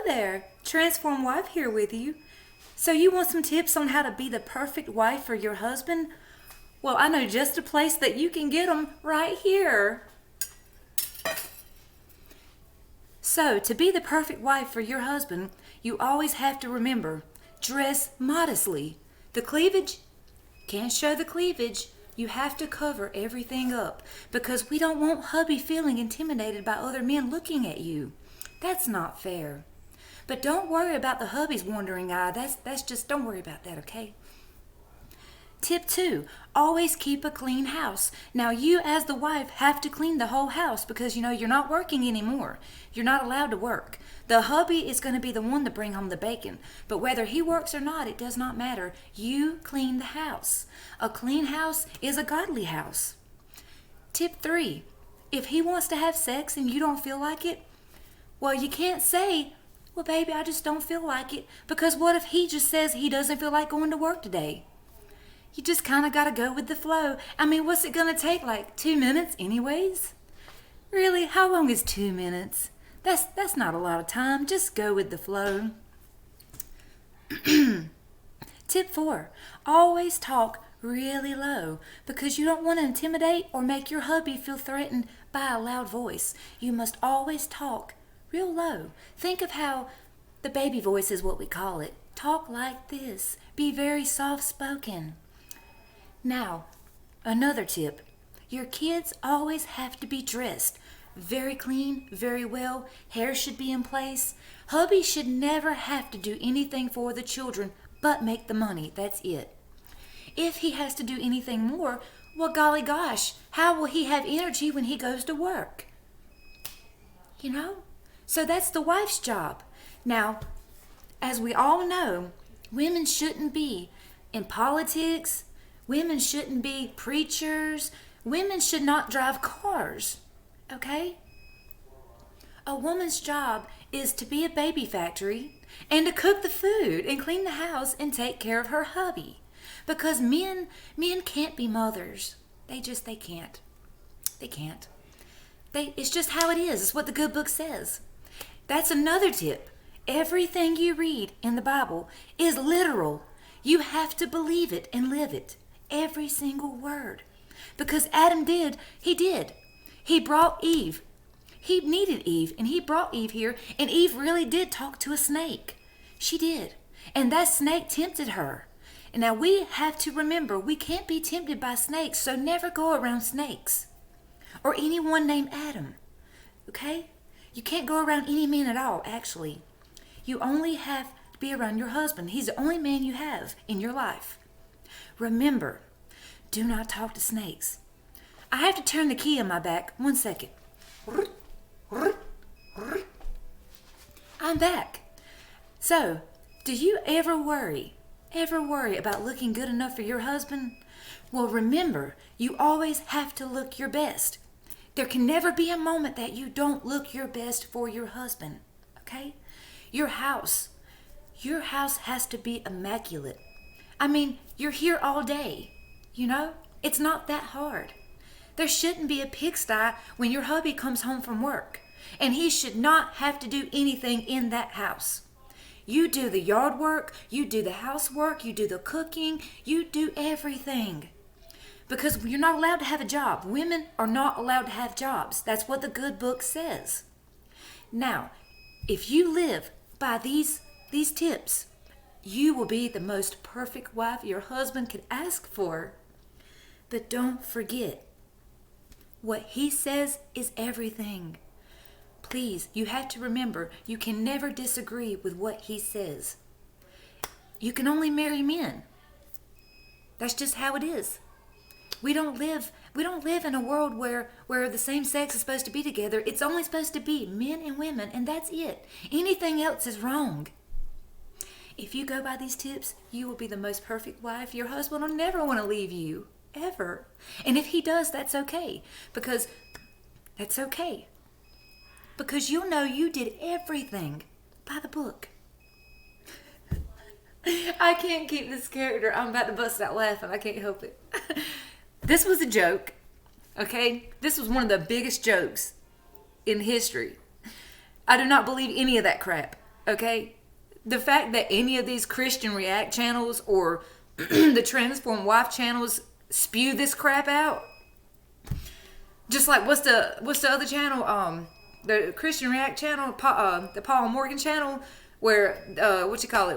there, Transform Wife here with you. So you want some tips on how to be the perfect wife for your husband? Well, I know just a place that you can get them right here. So, to be the perfect wife for your husband, you always have to remember, dress modestly. The cleavage, can't show the cleavage. You have to cover everything up because we don't want hubby feeling intimidated by other men looking at you. That's not fair. But don't worry about the hubby's wandering eye. That's just, don't worry about that, okay? Tip 2, always keep a clean house. Now you as the wife have to clean the whole house because you're not working anymore. You're not allowed to work. The hubby is going to be the one to bring home the bacon. But whether he works or not, it does not matter. You clean the house. A clean house is a godly house. Tip 3, if he wants to have sex and you don't feel like it, well, you can't say, well, baby, I just don't feel like it. Because what if he just says he doesn't feel like going to work today? You just kind of got to go with the flow. I mean, what's it going to take, like 2 minutes anyways? Really, how long is 2 minutes? That's not a lot of time. Just go with the flow. Tip 4, always talk really low because you don't want to intimidate or make your hubby feel threatened by a loud voice. You must always talk real low. Think of how the baby voice is what we call it. Talk like this. Be very soft-spoken. Now, another tip. Your kids always have to be dressed very clean, very well. Hair should be in place. Hubby should never have to do anything for the children but make the money. That's it. If he has to do anything more, well, golly gosh, how will he have energy when he goes to work? So that's the wife's job. Now, as we all know, women shouldn't be in politics. Women shouldn't be preachers. Women should not drive cars. Okay? A woman's job is to be a baby factory and to cook the food and clean the house and take care of her hubby. Because men can't be mothers. They can't. They can't. It's just how it is. It's what the good book says. That's another tip. Everything you read in the Bible is literal. You have to believe it and live it. Every single word. Because Adam did. He brought Eve. He needed Eve, and he brought Eve here, and Eve really did talk to a snake. She did. And that snake tempted her. And now we have to remember, we can't be tempted by snakes, so never go around snakes. Or anyone named Adam. Okay? You can't go around any man at all, actually. You only have to be around your husband. He's the only man you have in your life. Remember, do not talk to snakes. I have to turn the key on my back. 1 second. I'm back. So, do you ever worry about looking good enough for your husband? Well, remember, you always have to look your best. There can never be a moment that you don't look your best for your husband. Okay? Your house has to be immaculate. I mean, you're here all day. It's not that hard. There shouldn't be a pigsty when your hubby comes home from work. And he should not have to do anything in that house. You do the yard work, you do the housework, you do the cooking, you do everything. Because you're not allowed to have a job. Women are not allowed to have jobs. That's what the good book says. Now, if you live by these tips, you will be the most perfect wife your husband could ask for. But don't forget, what he says is everything. Please, you have to remember, you can never disagree with what he says. You can only marry men. That's just how it is. We don't live in a world where the same sex is supposed to be together. It's only supposed to be men and women, and that's it. Anything else is wrong. If you go by these tips, you will be the most perfect wife. Your husband will never want to leave you, ever. And if he does, that's okay. Because you'll know you did everything by the book. I can't keep this character. I'm about to bust out laughing. I can't help it. This was a joke, okay? This was one of the biggest jokes in history. I do not believe any of that crap. Okay? The fact that any of these Christian React channels or the Transform Wife channels spew this crap out. Just like what's the other channel? The Christian React channel, the Paul Morgan channel, where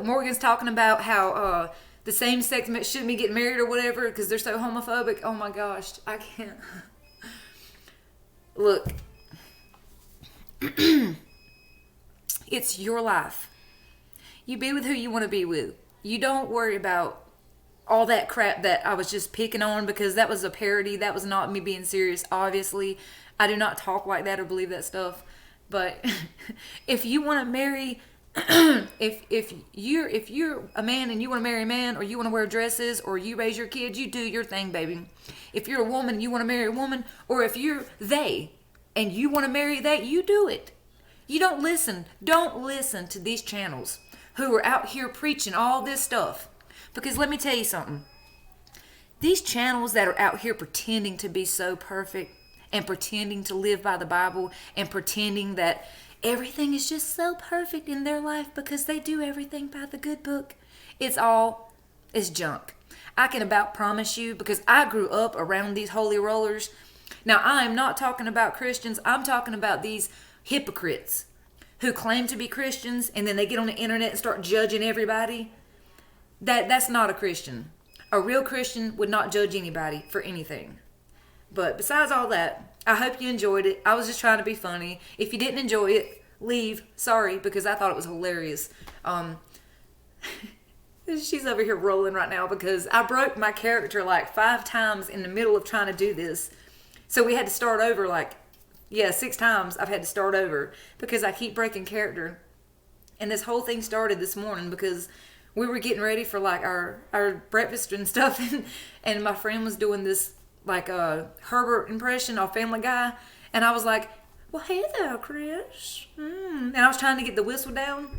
Morgan's talking about how the same sex shouldn't be getting married or whatever because they're so homophobic. Oh my gosh, I can't. Look, it's your life. You be with who you want to be with. You don't worry about all that crap that I was just picking on because that was a parody. That was not me being serious. Obviously, I do not talk like that or believe that stuff. But if you want to marry, if you're a man and you want to marry a man, or you want to wear dresses, or you raise your kids, you do your thing, baby. If you're a woman and you want to marry a woman, or if you're they and you want to marry that, you do it. You don't listen to these channels who are out here preaching all this stuff. Because let me tell you something. These channels that are out here pretending to be so perfect and pretending to live by the Bible and pretending that everything is just so perfect in their life because they do everything by the good book, it's junk. I can about promise you, because I grew up around these holy rollers. Now, I am not talking about Christians. I'm talking about these hypocrites who claim to be Christians and then they get on the internet and start judging everybody. That's not a Christian. A real Christian would not judge anybody for anything. But besides all that, I hope you enjoyed it. I was just trying to be funny. If you didn't enjoy it, leave. Sorry, because I thought it was hilarious. She's over here rolling right now because I broke my character like 5 times in the middle of trying to do this. So we had to start over 6 times I've had to start over because I keep breaking character. And this whole thing started this morning because we were getting ready for our breakfast and stuff, and my friend was doing this Herbert impression of Family Guy, and I was like, well, hey there, Chris. And I was trying to get the whistle down.